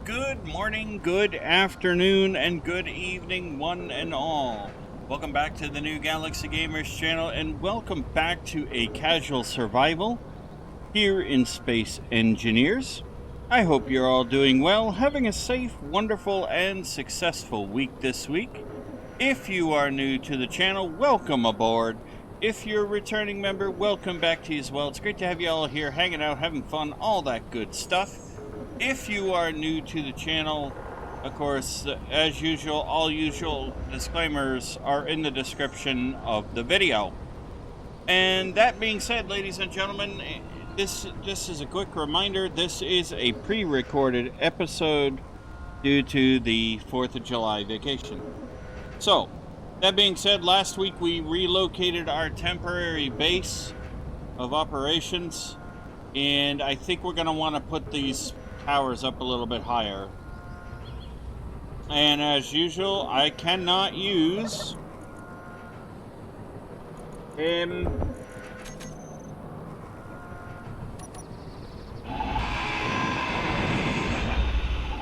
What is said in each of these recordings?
Good morning, good afternoon, and good evening, one and all. Welcome back to the New Galaxy Gamers channel, and welcome back to a casual survival here in Space Engineers. I hope you're all doing well, having a safe, wonderful, and successful week this week. If you are new to the channel, welcome aboard. If you're a returning member, welcome back to you as well. It's great to have you all here hanging out, having fun, all that good stuff. If you are new to the channel, of course, as usual, all usual disclaimers are in the description of the video. And that being said, ladies and gentlemen, this just is a quick reminder, this is a pre-recorded episode due to the 4th of July vacation. So, that being said, last week we relocated our temporary base of operations, and I think we're going to want to put these towers up a little bit higher. And as usual, I cannot use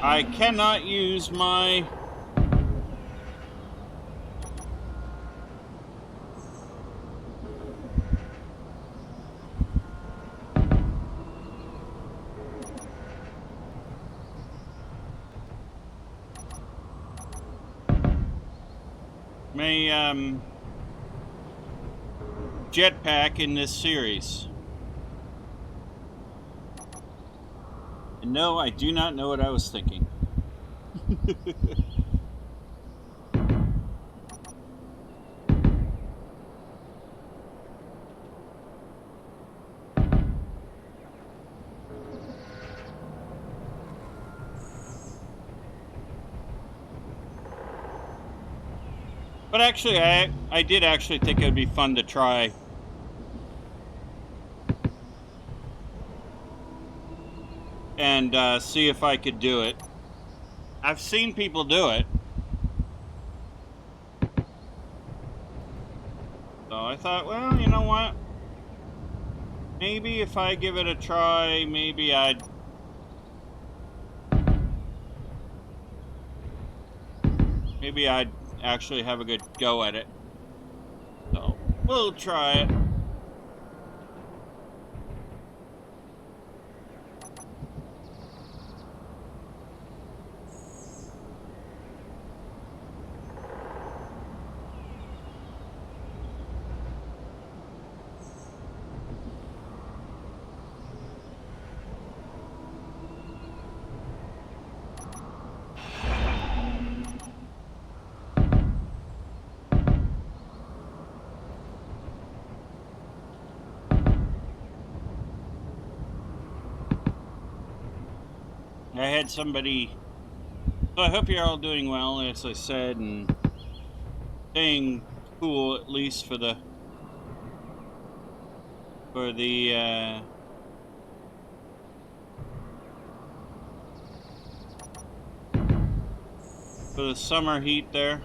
I cannot use my jetpack in this series. And no, I do not know what I was thinking. But actually, I did actually think it would be fun to try. And see if I could do it. I've seen people do it. So I thought, well, you know what? Maybe if I give it a try, maybe I'd actually have a good go at it. So, we'll try it. I had somebody, so I hope you're all doing well, as I said, and staying cool at least for the summer heat there.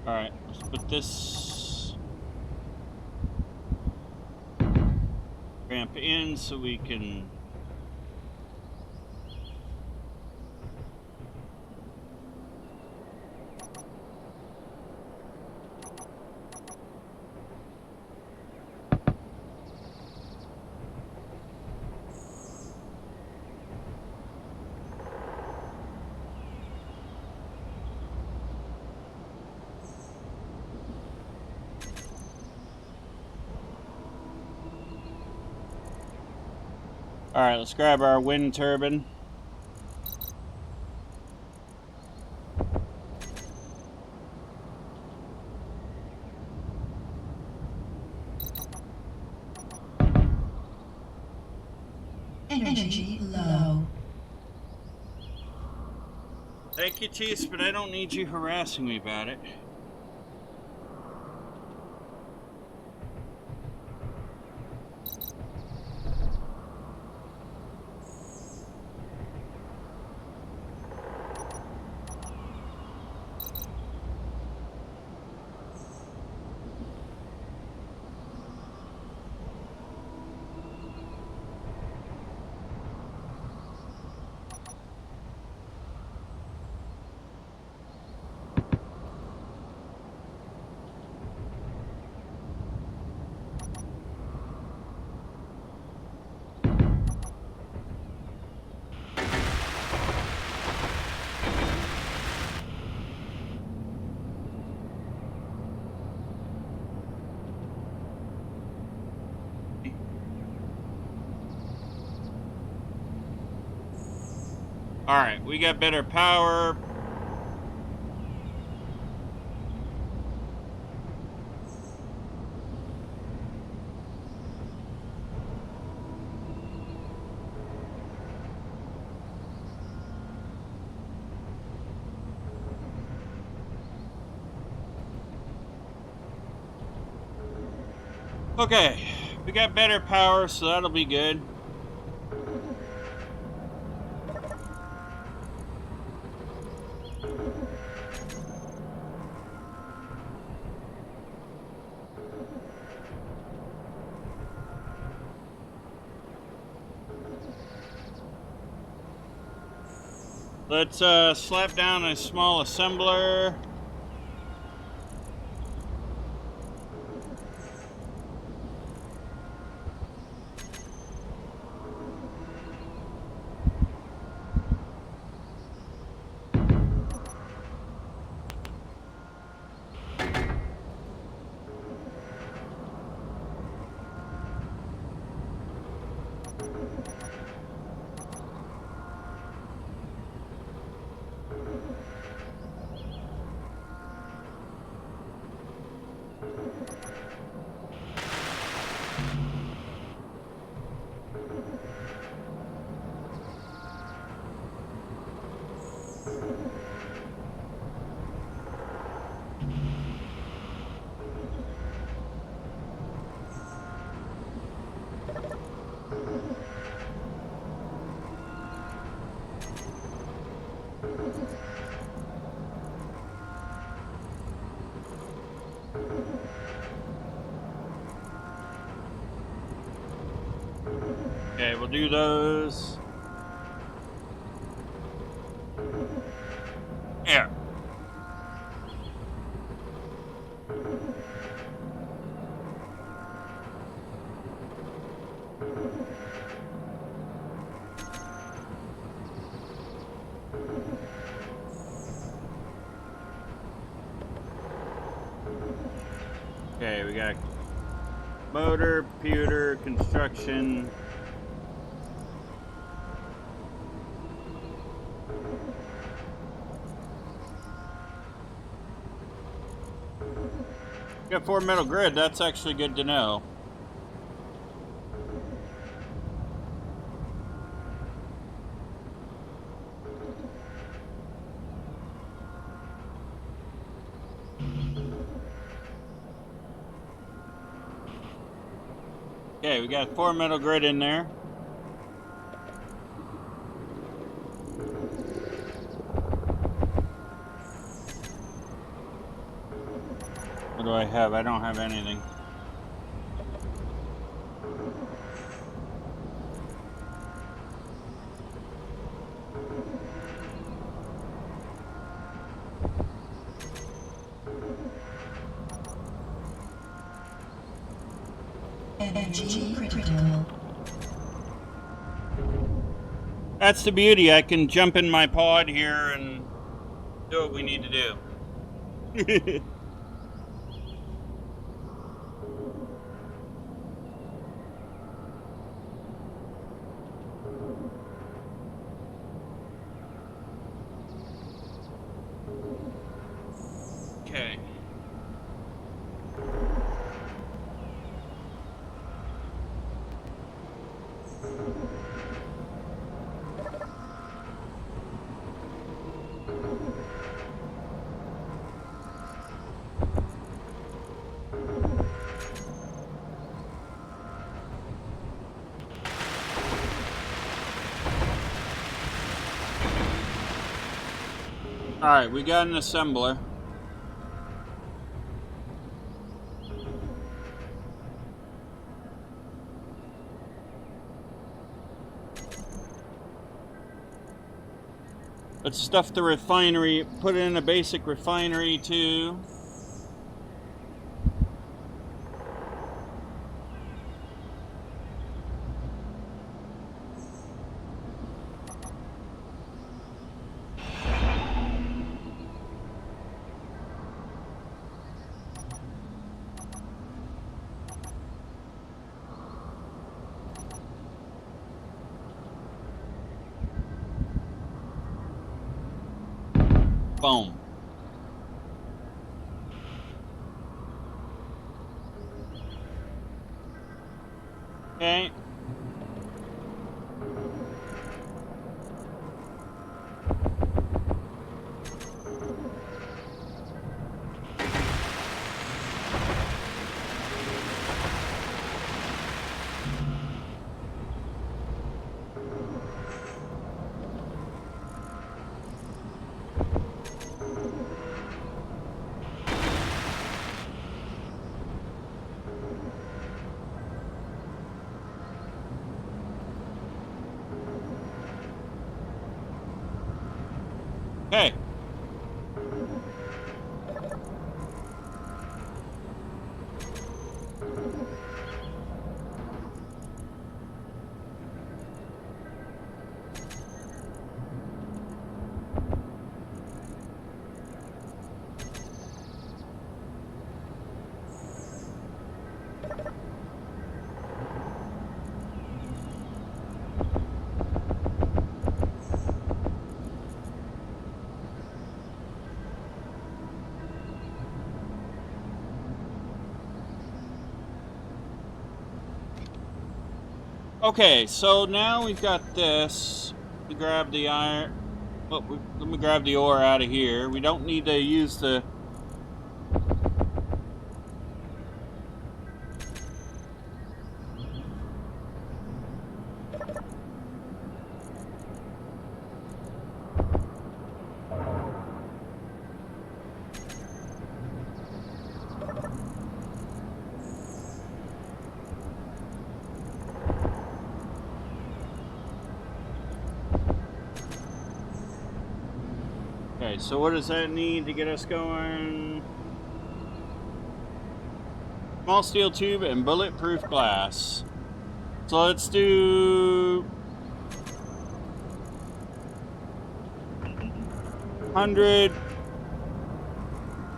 Alright, let's put this ramp in so we can Alright, let's grab our wind turbine. Energy low. Thank you, Tease, but I don't need you harassing me about it. Alright, we got better power. Okay, we got better power, so that'll be good. Let's slap down a small assembler. Okay, we'll do those. Yeah. Okay, we got motor, pewter, construction. Got 4 metal grid, that's actually good to know. Okay, we got 4 metal grid in there. What do I have? I don't have anything. Energy critical. That's the beauty. I can jump in my pod here and do what we need to do. Okay. Alright, we got an assembler. Let's stuff the refinery, put in a basic refinery too. Boom. Okay. Okay. Okay, so now we've got this. We grab the iron. Well, let me grab the ore out of here. We don't need to use the... Okay, so what does that need to get us going? Small steel tube and bulletproof glass. So let's do 100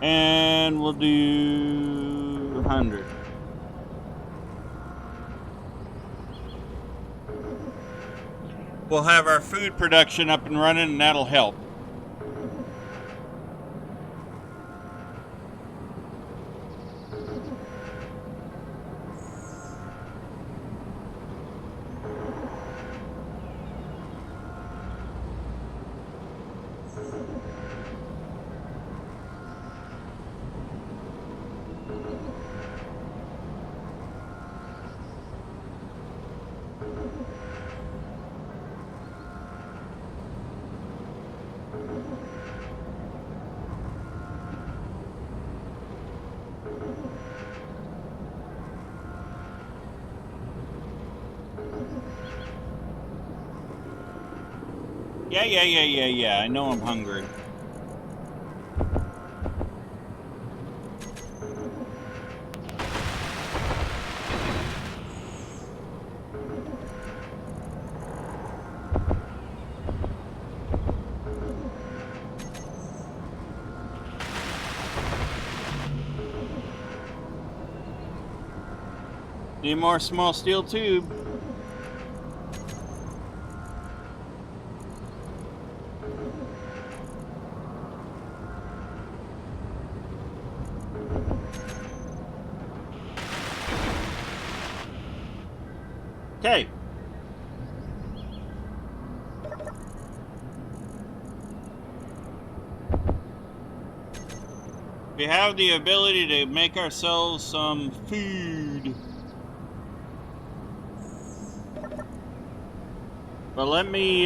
and we'll do 100. We'll have our food production up and running, and that'll help. Yeah. I know I'm hungry. Need more small steel tube. Okay. We have the ability to make ourselves some food. But let me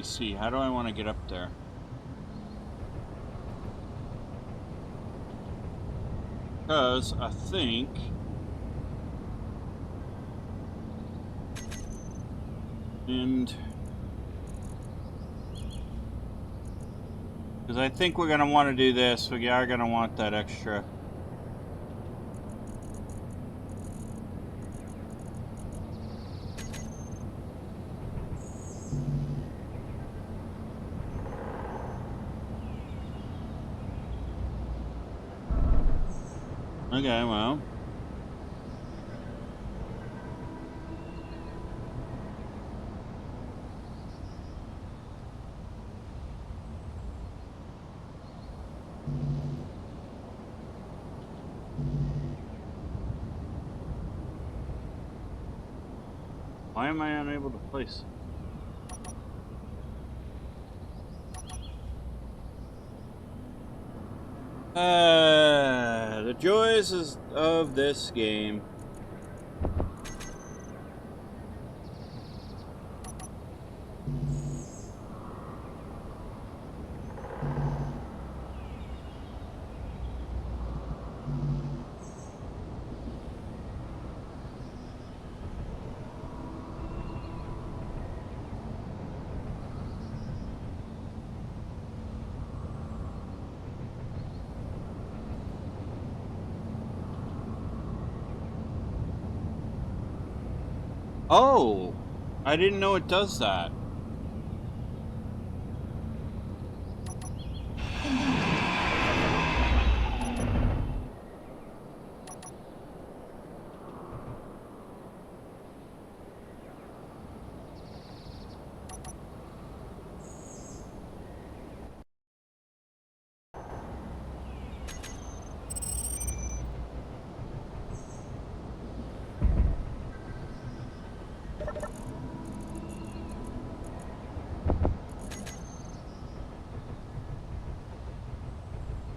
see, how do I want to get up there? Because I think because I think we're going to want to do this. We are going to want that extra. Okay, well. Why am I unable to place it? The joys of this game. Oh, I didn't know it does that.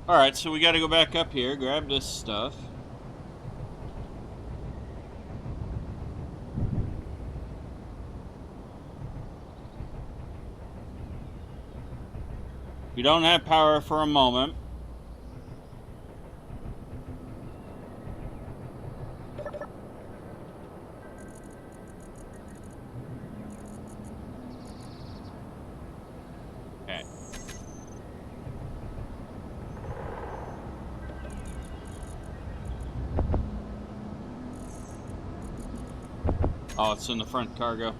Alright, so we gotta go back up here, grab this stuff. We don't have power for a moment. Okay. Oh, it's in the front cargo.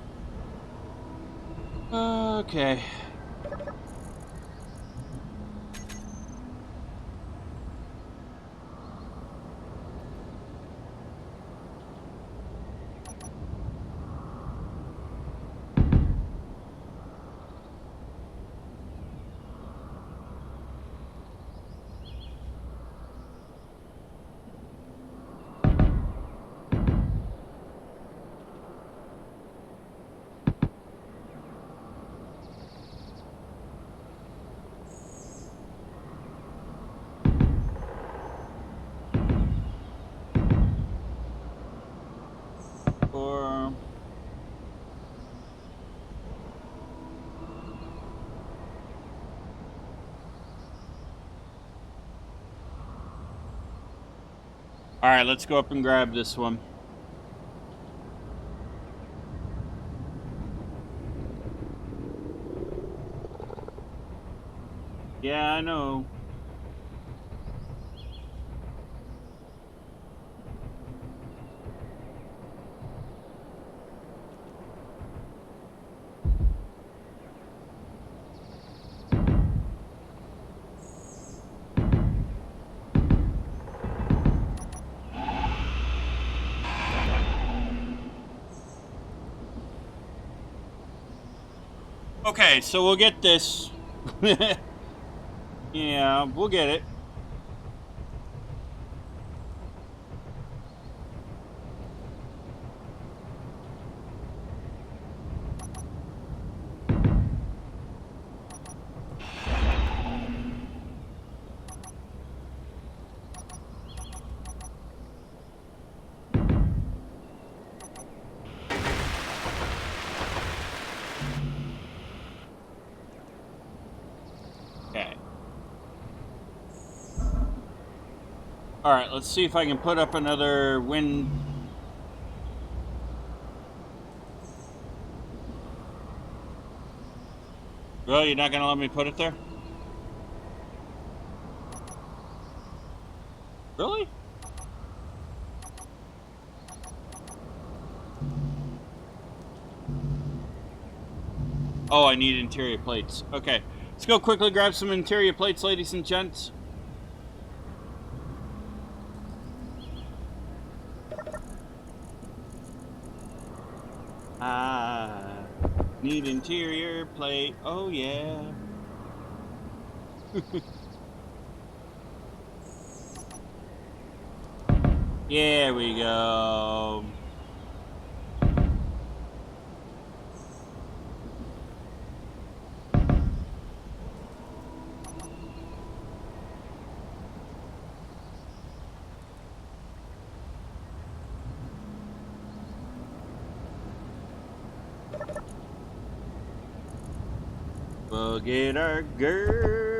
Okay. Alright, let's go up and grab this one. Yeah, I know. Okay, so we'll get this. Yeah, we'll get it. Okay. Alright, let's see if I can put up another wind. Well, you're not gonna let me put it there? Really? Oh, I need interior plates. Okay. Let's go quickly grab some interior plates, ladies and gents. Need interior plate. Oh, yeah. There we go. We'll get our girders.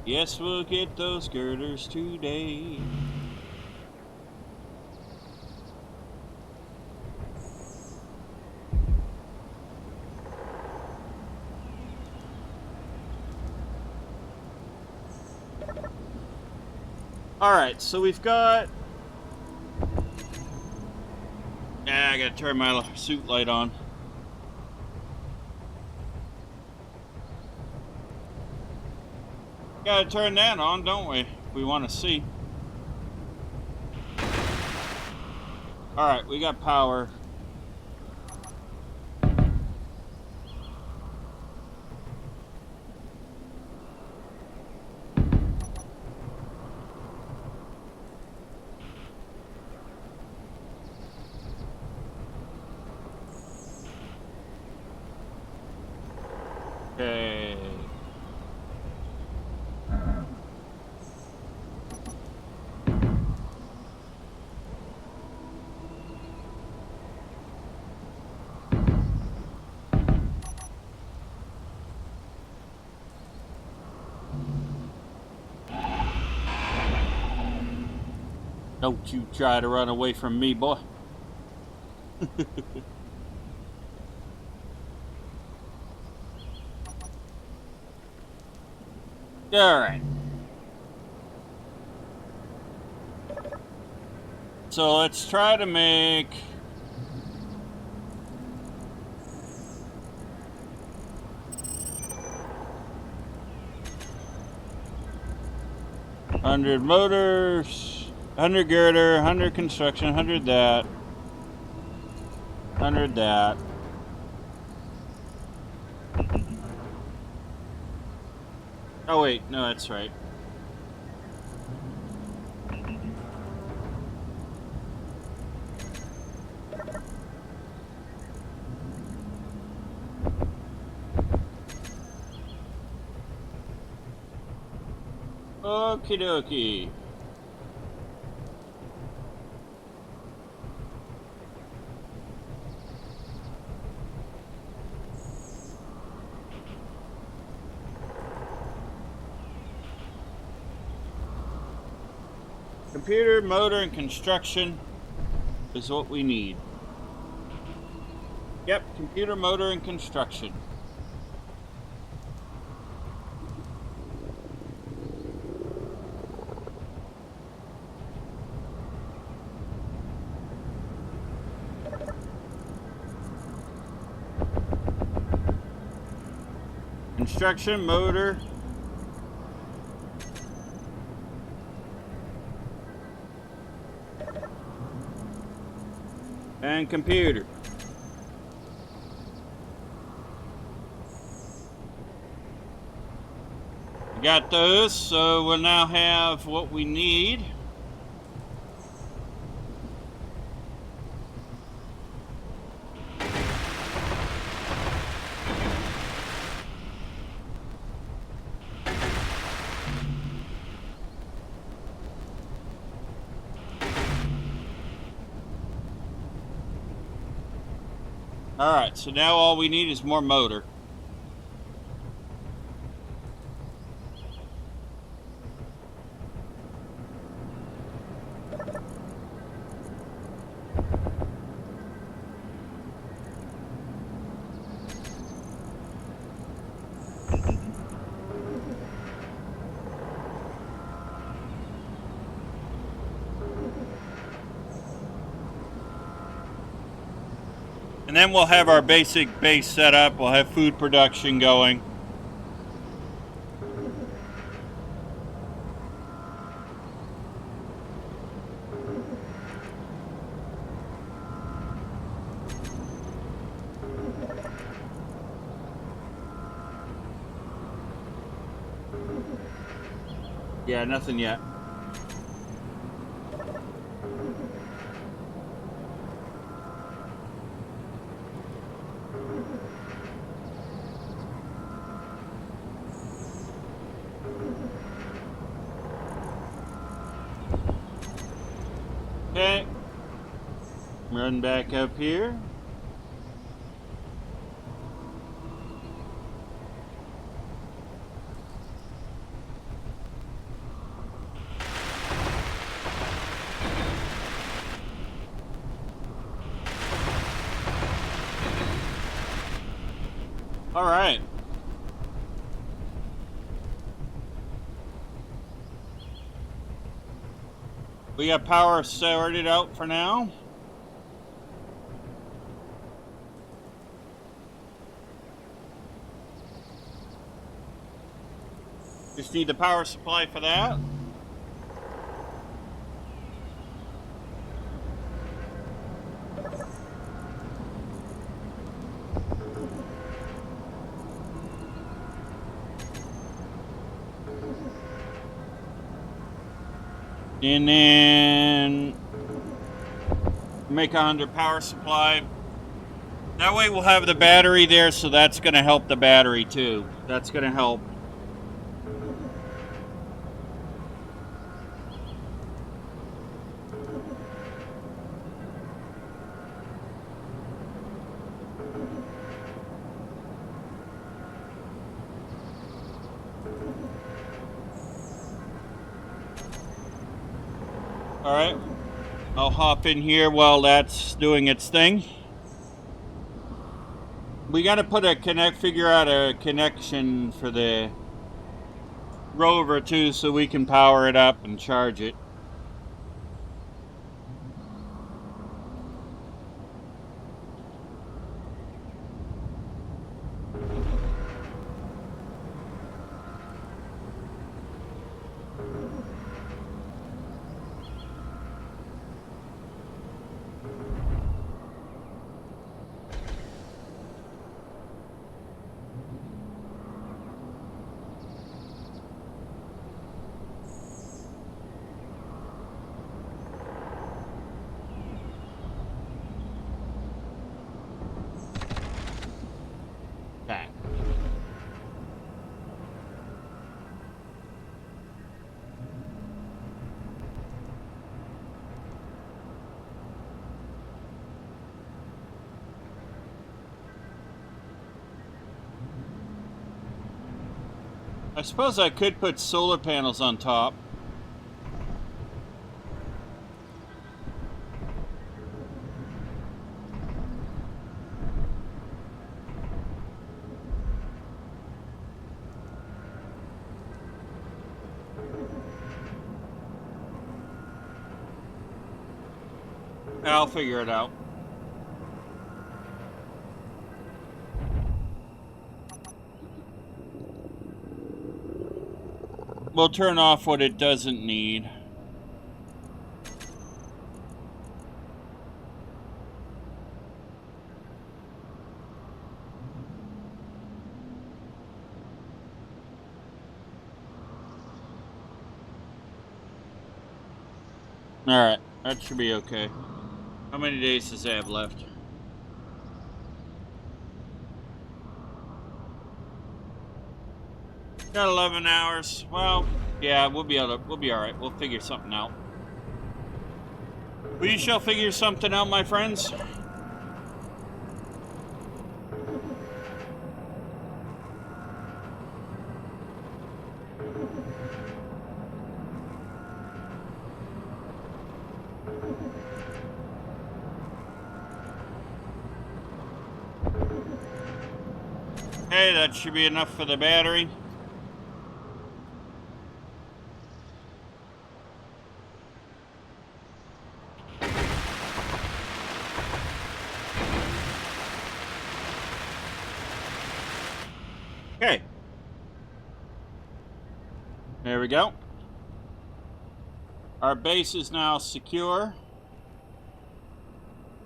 Yes, we'll get those girders today. Alright, so we've got... I gotta turn my suit light on. Gotta turn that on, don't we? If we want to see. Alright, we got power. Okay. Don't you try to run away from me, boy. Alright. So let's try to make... $100 motors, 100 girder, 100 construction, 100 that, 100 that. Oh wait, no, that's right. Okie dokie. Computer, motor, and construction is what we need. Yep, computer, motor, and construction. Construction, motor, and computer. We got those, so we'll now have what we need. Alright, so now all we need is more motor. And then we'll have our basic base set up. We'll have food production going. Yeah, nothing yet. Okay. Run back up here. All right. We got power sorted out for now. Just need the power supply for that. And then make 100 power supply. That way we'll have the battery there, so that's going to help the battery too. That's going to help. All right. I'll hop in here while that's doing its thing. We got to put a figure out a connection for the rover too, so we can power it up and charge it. Okay. I suppose I could put solar panels on top. I'll figure it out. We'll turn off what it doesn't need. Alright, that should be okay. How many days does it have left? Got 11 hours. Well, yeah, we'll be alright. We'll figure something out. We shall figure something out, my friends. Okay, that should be enough for the battery. Okay. There we go. Our base is now secure.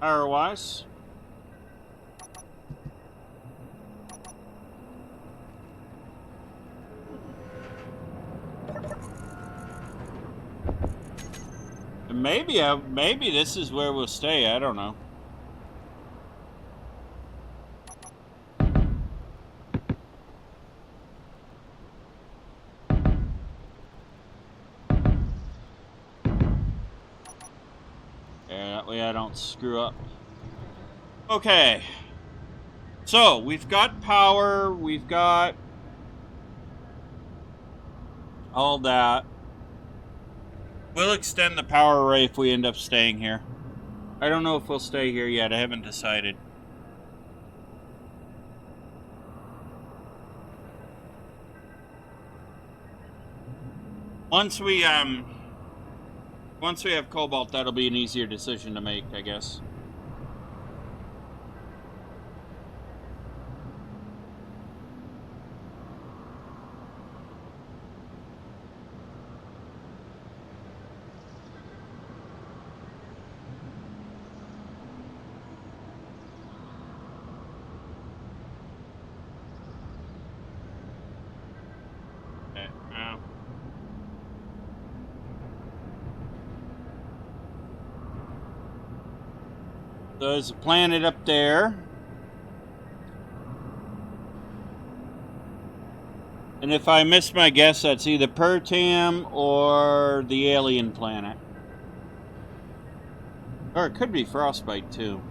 Power-wise. Maybe this is where we'll stay. I don't know. Yeah, that way I don't screw up. Okay. So, we've got power, we've got all that. We'll extend the power array if we end up staying here. I don't know if we'll stay here yet. I haven't decided. Once we have cobalt, that'll be an easier decision to make, I guess. So there's a planet up there. And if I miss my guess, that's either Pertam or the alien planet. Or it could be Frostbite, too.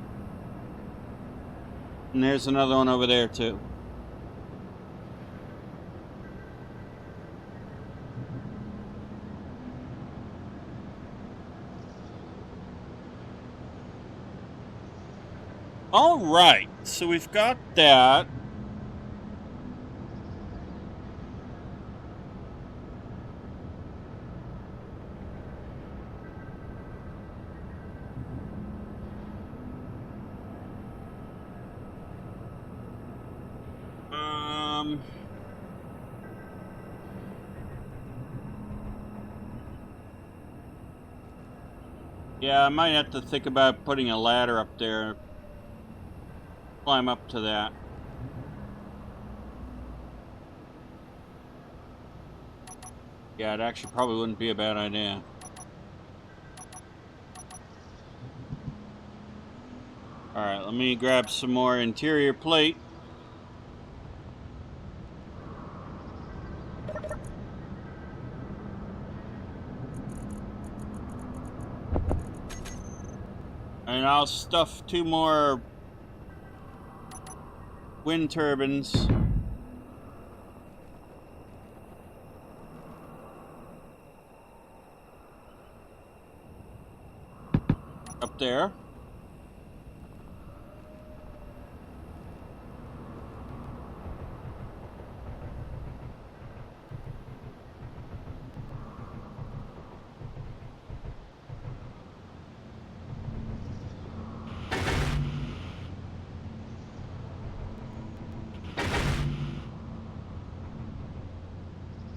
And there's another one over there, too. All right, so we've got that. Yeah, I might have to think about putting a ladder up there. Climb up to that. Yeah, it actually probably wouldn't be a bad idea. Alright, let me grab some more interior plate. And I'll stuff 2 more wind turbines. Up there.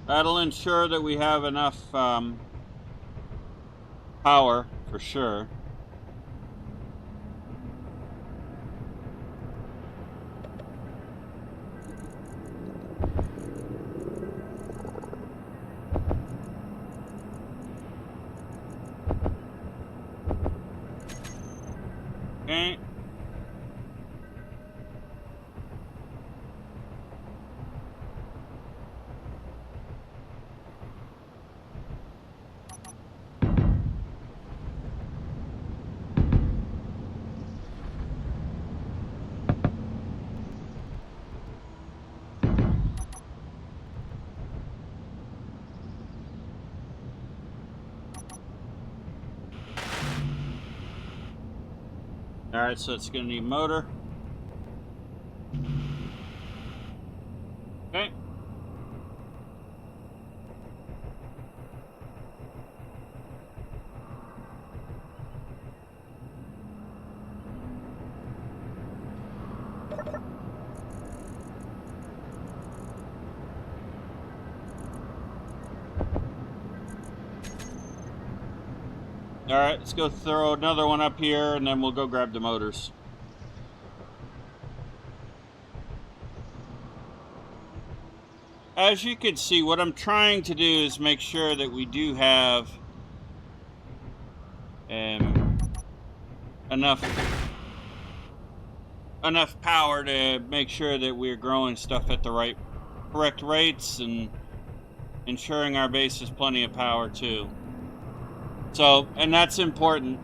That'll ensure that we have enough power, for sure. Okay. Alright, so it's going to need motor. Okay. Alright, let's go throw another one up here, and then we'll go grab the motors. As you can see, what I'm trying to do is make sure that we do have enough power to make sure that we're growing stuff at the correct rates and ensuring our base has plenty of power too. So, and that's important.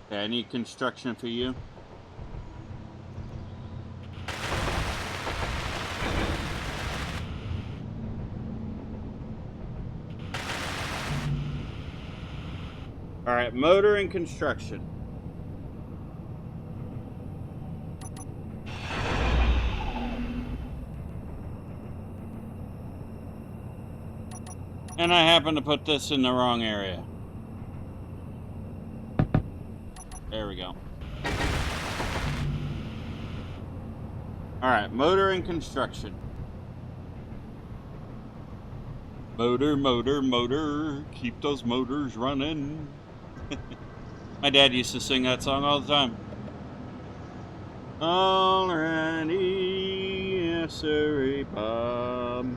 Okay, I need construction for you. All right, motor and construction. And I happen to put this in the wrong area. There we go. All right, motor and construction. Motor, motor, motor, keep those motors running. My dad used to sing that song all the time. Alrighty, yes, sir, Bob.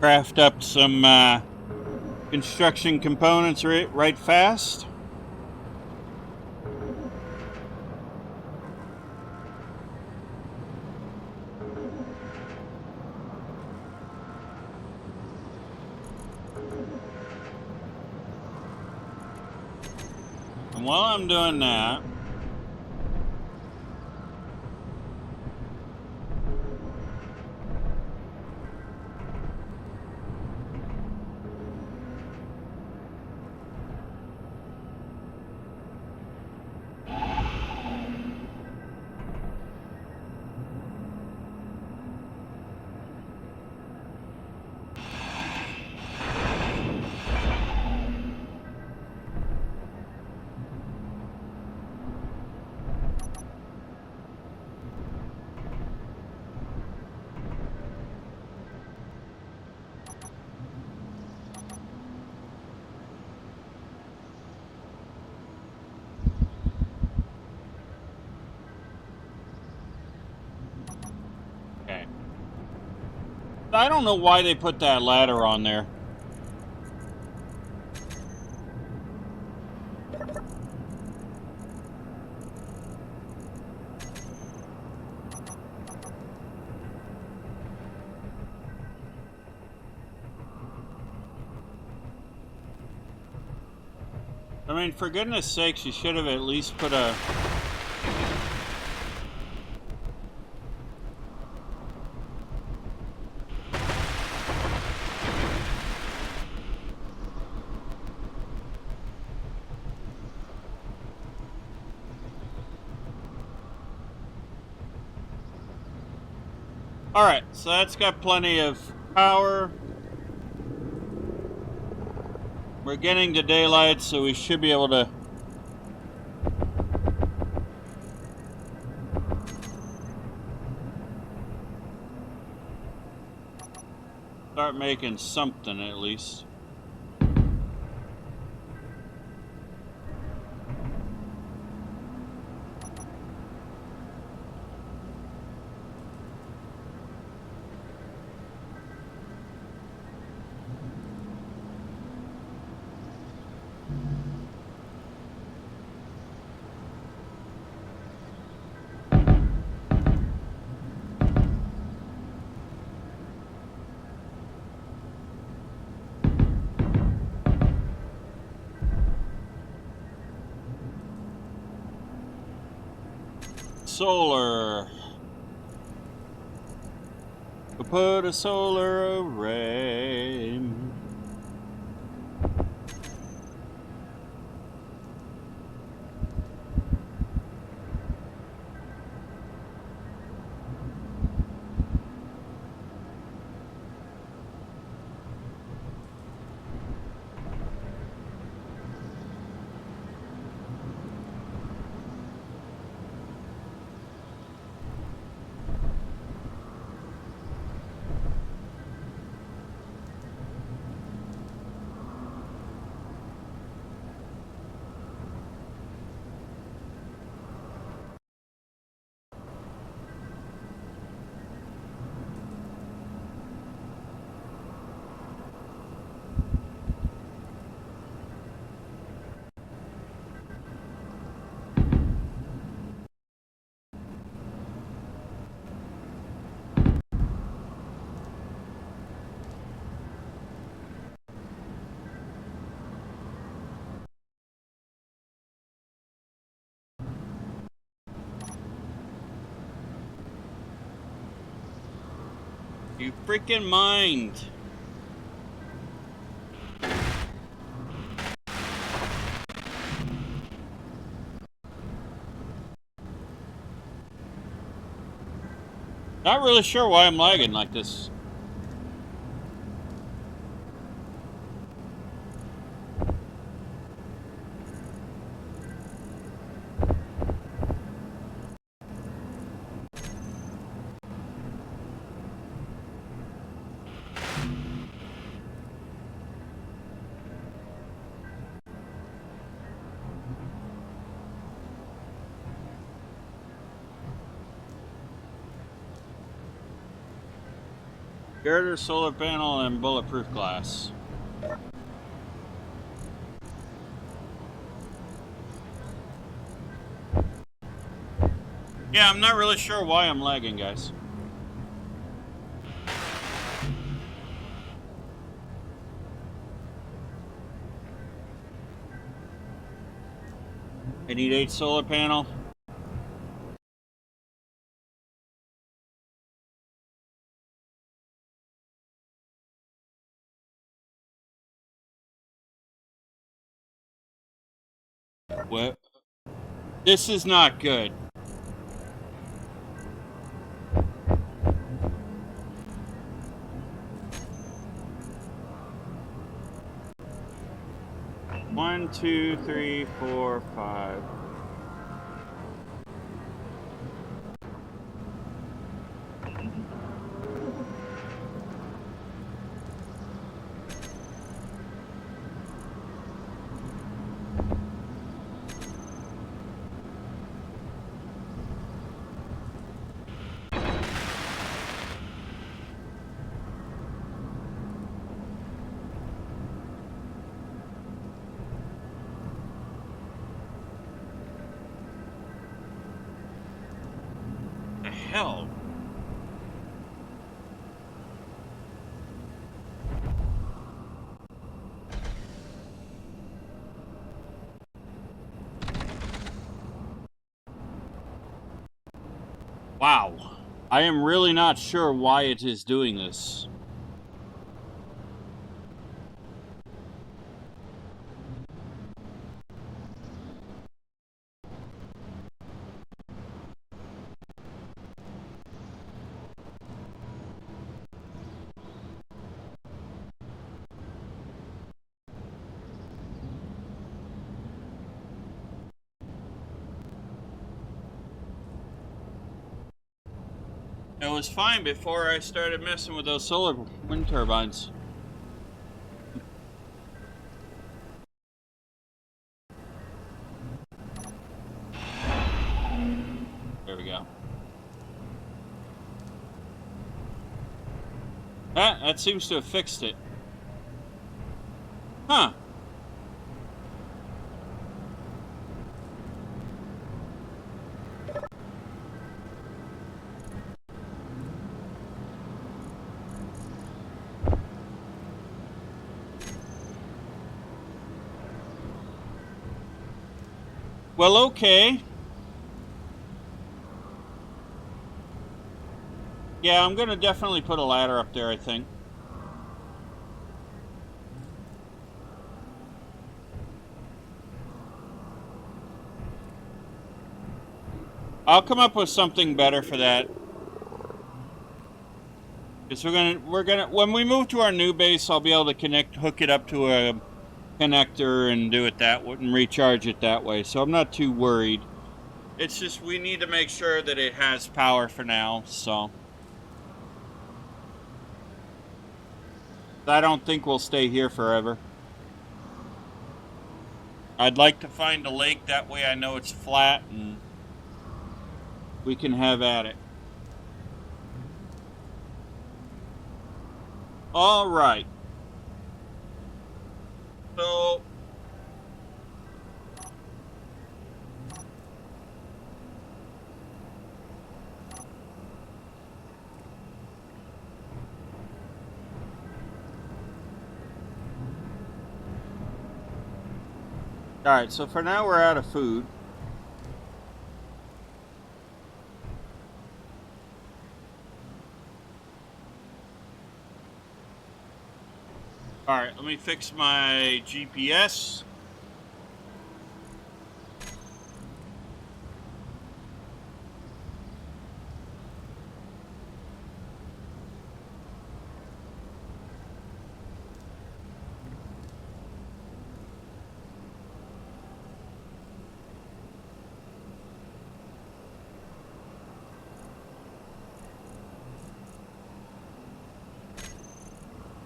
Craft up some construction components right fast. And while I'm doing that, I don't know why they put that ladder on there. I mean, for goodness sakes, you should have at least put a... Alright, so that's got plenty of power. We're getting to daylight, so we should be able to start making something at least. Solar. We'll put a solar array. You freaking mind. Not really sure why I'm lagging like this. Girder, solar panel, and bulletproof glass. Yeah, I'm not really sure why I'm lagging, guys. I need 8 solar panel. What? This is not good. One, two, three, four, five. The hell? Wow. I am really not sure why it is doing this. It was fine before I started messing with those solar wind turbines. There we go. That seems to have fixed it. Huh. Well, okay. Yeah, I'm gonna definitely put a ladder up there, I think. I'll come up with something better for that. Because we're gonna when we move to our new base, I'll be able to hook it up to a connector and do it that way and recharge it that way. So I'm not too worried. It's just we need to make sure that it has power for now, so I don't think we'll stay here forever. I'd like to find a lake, that way I know it's flat and we can have at it. All right. So all right, so for now we're out of food. Alright, let me fix my GPS.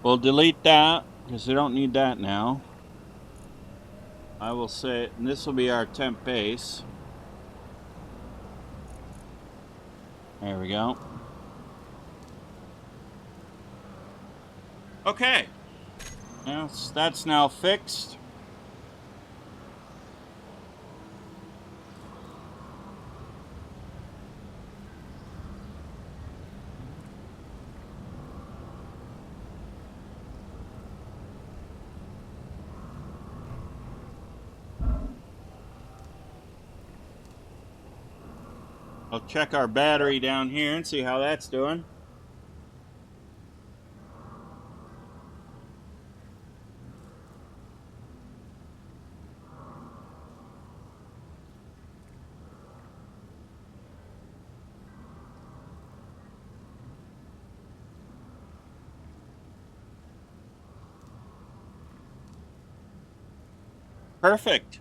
We'll delete that, because we don't need that now. I will say, and this will be our temp base. There we go. Okay. Yes, that's now fixed. I'll check our battery down here and see how that's doing. Perfect.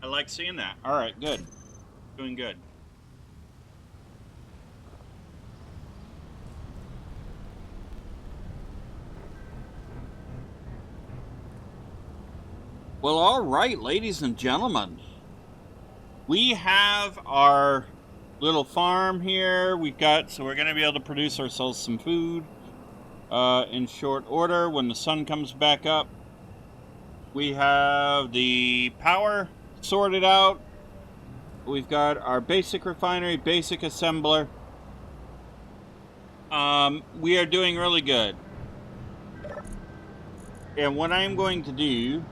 I like seeing that. All right, good. Doing good. Well, all right, ladies and gentlemen. We have our little farm here. So we're going to be able to produce ourselves some food in short order when the sun comes back up. We have the power sorted out. We've got our basic refinery, basic assembler. We are doing really good. And what I'm going to do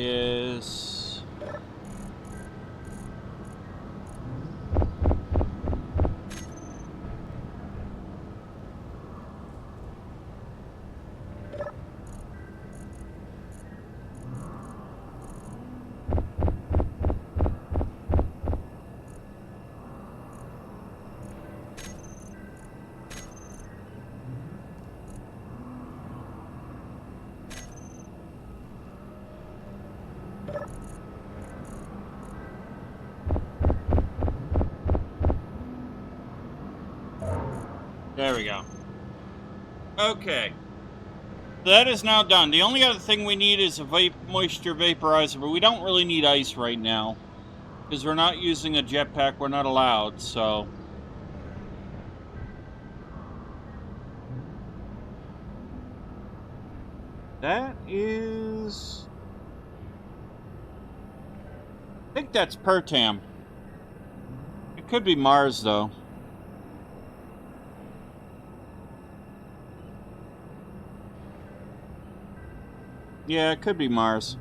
is there we go. Okay. So that is now done. The only other thing we need is a moisture vaporizer, but we don't really need ice right now because we're not using a jetpack. We're not allowed, so. That is... I think that's Pertam. It could be Mars, though. Yeah, it could be Mars.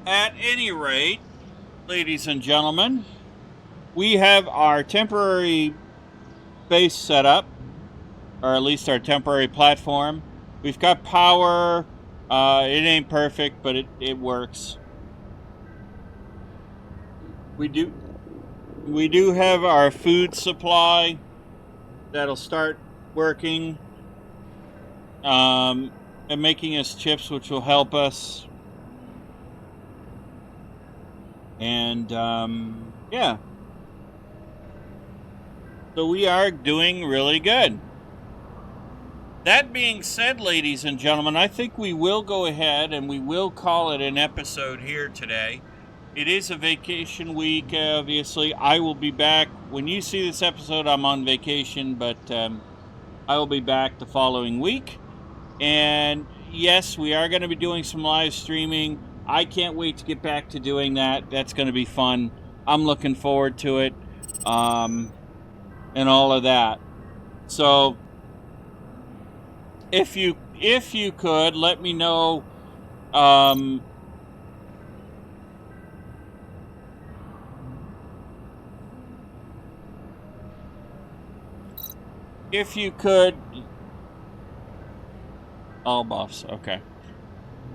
At any rate, ladies and gentlemen, we have our temporary base set up, or at least our temporary platform. We've got power. It ain't perfect, but it works. We do have our food supply that'll start working and making us chips, which will help us. And yeah, so we are doing really good. That being said, ladies and gentlemen, I think we will go ahead and we will call it an episode here today. It is a vacation week, obviously. I will be back. When you see this episode, I'm on vacation, but I will be back the following week. And yes, we are going to be doing some live streaming. I can't wait to get back to doing that. That's going to be fun. I'm looking forward to it, and all of that. So, if you if you could, let me know. If you could, all buffs, okay.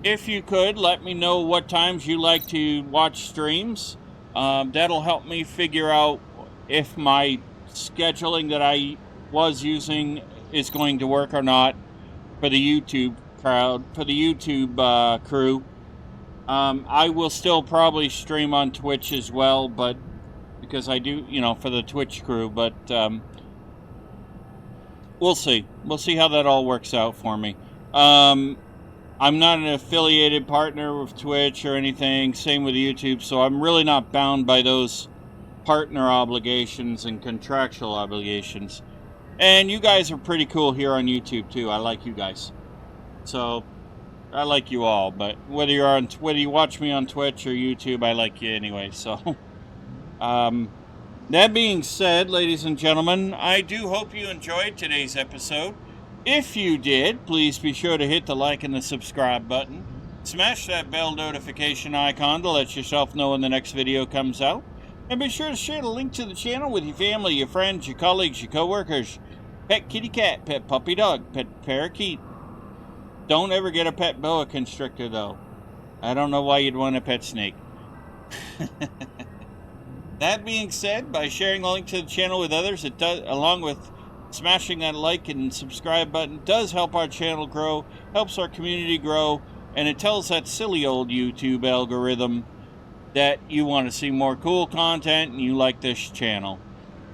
If you could, let me know what times you like to watch streams. That'll help me figure out if my scheduling that I was using is going to work or not for the YouTube crowd, for the YouTube crew. I will still probably stream on Twitch as well, but because I do, for the Twitch crew, but we'll see. We'll see how that all works out for me. I'm not an affiliated partner with Twitch or anything, same with YouTube, so I'm really not bound by those partner obligations and contractual obligations. And you guys are pretty cool here on YouTube too. I like you guys. So I like you all, but whether you watch me on Twitch or YouTube, I like you anyway. So that being said, ladies and gentlemen, I do hope you enjoyed today's episode. If you did, please be sure to hit the like and the subscribe button. Smash that bell notification icon to let yourself know when the next video comes out. And be sure to share the link to the channel with your family, your friends, your colleagues, your co-workers. Pet kitty cat, pet puppy dog, pet parakeet. Don't ever get a pet boa constrictor, though. I don't know why you'd want a pet snake. That being said, by sharing the link to the channel with others, it does, along with smashing that like and subscribe button, does help our channel grow, helps our community grow, and it tells that silly old YouTube algorithm that you want to see more cool content and you like this channel.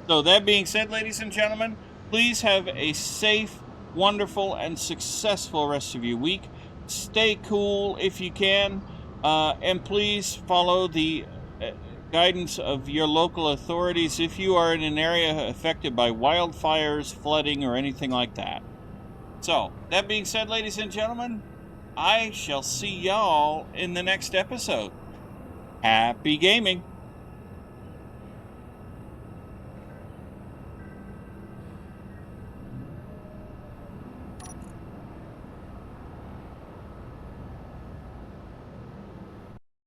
So that being said, ladies and gentlemen, please have a safe, wonderful, and successful rest of your week. Stay cool if you can, and please follow the guidance of your local authorities if you are in an area affected by wildfires, flooding, or anything like that. So, that being said, ladies and gentlemen, I shall see y'all in the next episode. Happy gaming!